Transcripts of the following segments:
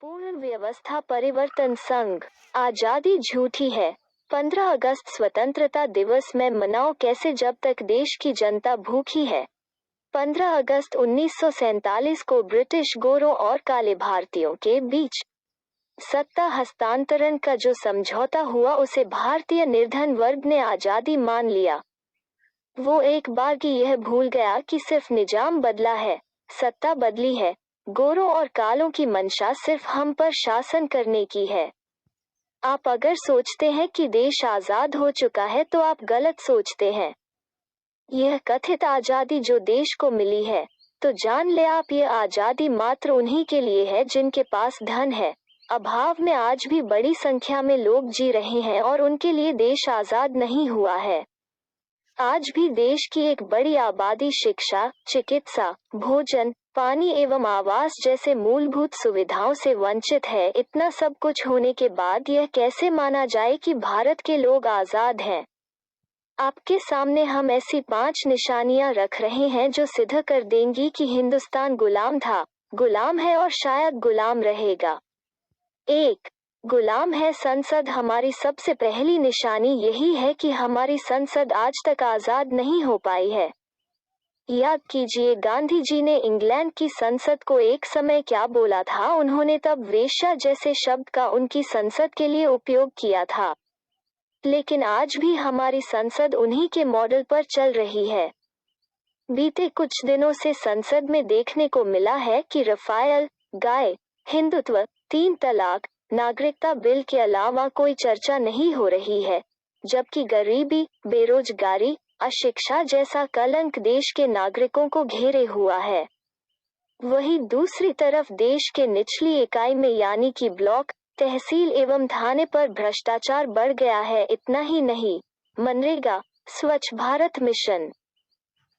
पूर्ण व्यवस्था परिवर्तन संघ। आजादी झूठी है। 15 अगस्त स्वतंत्रता दिवस में मनाओ कैसे जब तक देश की जनता भूखी है। 15 अगस्त 1947 को ब्रिटिश गोरों और काले भारतीयों के बीच सत्ता हस्तांतरण का जो समझौता हुआ उसे भारतीय निर्धन वर्ग ने आजादी मान लिया। वो एक बार की यह भूल गया कि सिर्फ निजाम बदला है, सत्ता बदली है। गोरों और कालों की मंशा सिर्फ हम पर शासन करने की है। आप अगर सोचते हैं कि देश आजाद हो चुका है तो आप गलत सोचते हैं। यह कथित आजादी जो देश को मिली है, तो जान ले आप, यह आजादी मात्र उन्हीं के लिए है जिनके पास धन है। अभाव में आज भी बड़ी संख्या में लोग जी रहे हैं और उनके लिए देश आजाद नहीं हुआ है। आज भी देश की एक बड़ी आबादी शिक्षा, चिकित्सा, भोजन, पानी एवं आवास जैसे मूलभूत सुविधाओं से वंचित है। इतना सब कुछ होने के बाद यह कैसे माना जाए कि भारत के लोग आजाद हैं? आपके सामने हम ऐसी 5 निशानियां रख रहे हैं जो सिद्ध कर देंगी कि हिंदुस्तान गुलाम था, गुलाम है और शायद गुलाम रहेगा। 1. गुलाम है संसद। हमारी सबसे पहली निशानी यही है कि हमारी संसद आज तक आजाद नहीं हो पाई है। याद कीजिए, गांधी जी ने इंग्लैंड की संसद को एक समय क्या बोला था। उन्होंने तब वेश्या जैसे शब्द का उनकी संसद के लिए उपयोग किया था। लेकिन आज भी हमारी संसद उन्हीं के मॉडल पर चल रही है। बीते कुछ दिनों से संसद में देखने को मिला है कि रफायल, गाय, हिंदुत्व, 3 तलाक, नागरिकता बिल के अलावा कोई चर्चा नहीं हो रही है, जबकि गरीबी, बेरोजगारी, अशिक्षा जैसा कलंक देश के नागरिकों को घेरे हुआ है। वहीं दूसरी तरफ देश के निचली इकाई में यानी कि ब्लॉक, तहसील एवं थाने पर भ्रष्टाचार बढ़ गया है। इतना ही नहीं, मनरेगा, स्वच्छ भारत मिशन,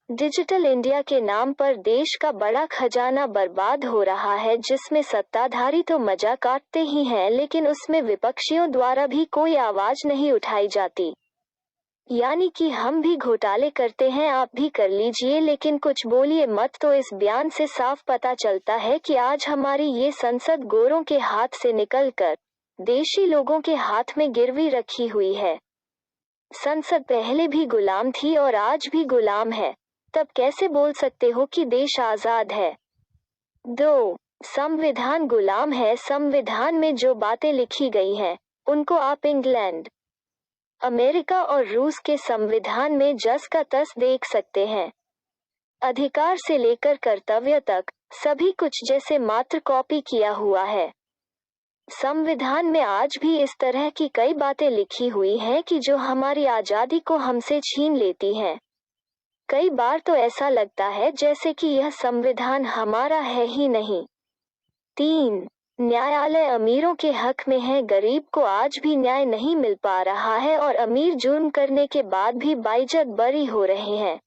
डिजिटल इंडिया के नाम पर देश का बड़ा खजाना बर्बाद हो रहा है, जिसमें सत्ताधारी तो मजा काटते ही हैं, लेकिन उसमें विपक्षियों द्वारा भी कोई आवाज नहीं उठाई जाती। यानी कि हम भी घोटाले करते हैं, आप भी कर लीजिए, लेकिन कुछ बोलिए मत। तो इस बयान से साफ पता चलता है कि आज हमारी ये संसद गोरों के हाथ से निकलकर देशी लोगों के हाथ में गिरवी रखी हुई है। संसद पहले भी गुलाम थी और आज भी गुलाम है, तब कैसे बोल सकते हो कि देश आजाद है? 2. संविधान गुलाम है। संविधान में जो बातें लिखी गई हैं, उनको आप इंग्लैंड, अमेरिका और रूस के संविधान में जस का तस देख सकते हैं। अधिकार से लेकर कर्तव्य तक सभी कुछ जैसे मात्र कॉपी किया हुआ है। संविधान में आज भी इस तरह की कई बातें लिखी हुई हैं कि जो हमारी आजादी को हमसे छीन लेती हैं। कई बार तो ऐसा लगता है जैसे कि यह संविधान हमारा है ही नहीं। 3. न्यायालय अमीरों के हक में है। गरीब को आज भी न्याय नहीं मिल पा रहा है और अमीर जुर्म करने के बाद भी बाइज्जत बरी हो रहे हैं।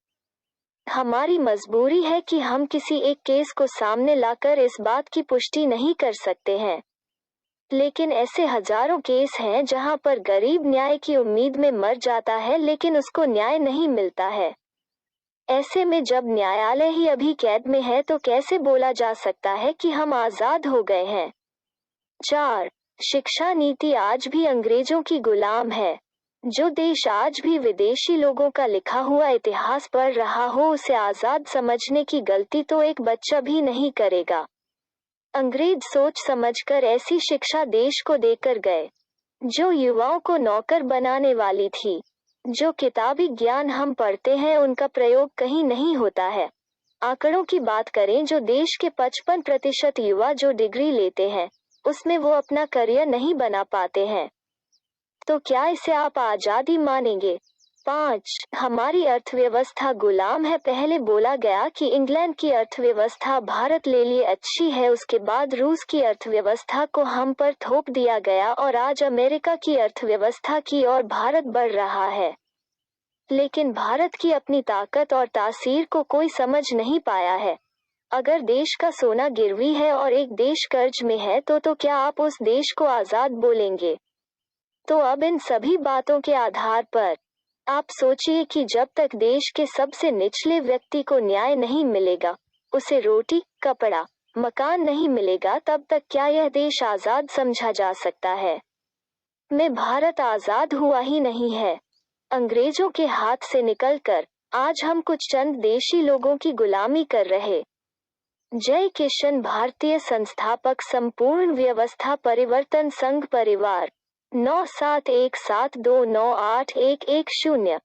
हमारी मजबूरी है कि हम किसी एक केस को सामने लाकर इस बात की पुष्टि नहीं कर सकते हैं, लेकिन ऐसे हजारों केस हैं जहां पर गरीब न्याय की उम्मीद में मर जाता है लेकिन उसको न्याय नहीं मिलता है। ऐसे में जब न्यायालय ही अभी कैद में है तो कैसे बोला जा सकता है कि हम आजाद हो गए हैं? 4. शिक्षा नीति आज भी अंग्रेजों की गुलाम है। जो देश आज भी विदेशी लोगों का लिखा हुआ इतिहास पढ़ रहा हो उसे आजाद समझने की गलती तो एक बच्चा भी नहीं करेगा। अंग्रेज सोच समझकर ऐसी शिक्षा देश को देकर गए जो युवाओं को नौकर बनाने वाली थी। जो किताबी ज्ञान हम पढ़ते हैं उनका प्रयोग कहीं नहीं होता है। आंकड़ों की बात करें, जो देश के 55% युवा जो डिग्री लेते हैं उसमें वो अपना करियर नहीं बना पाते हैं। तो क्या इसे आप आजादी मानेंगे? 5. हमारी अर्थव्यवस्था गुलाम है। पहले बोला गया कि इंग्लैंड की अर्थव्यवस्था भारत ले लिए अच्छी है, उसके बाद रूस की अर्थव्यवस्था को हम पर थोप दिया गया और आज अमेरिका की अर्थव्यवस्था की ओर भारत बढ़ रहा है। लेकिन भारत की अपनी ताकत और तासीर को कोई समझ नहीं पाया है। अगर देश का सोना गिरवी है और एक देश कर्ज में है तो क्या आप उस देश को आजाद बोलेंगे? तो अब इन सभी बातों के आधार पर आप सोचिए कि जब तक देश के सबसे निचले व्यक्ति को न्याय नहीं मिलेगा, उसे रोटी, कपड़ा, मकान नहीं मिलेगा तब तक क्या यह देश आजाद समझा जा सकता है? में भारत आजाद हुआ ही नहीं है। अंग्रेजों के हाथ से निकलकर आज हम कुछ चंद देशी लोगों की गुलामी कर रहे। जय किशन, भारतीय संस्थापक, संपूर्ण व्यवस्था परिवर्तन संघ परिवार, 9717298110।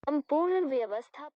संपूर्ण व्यवस्था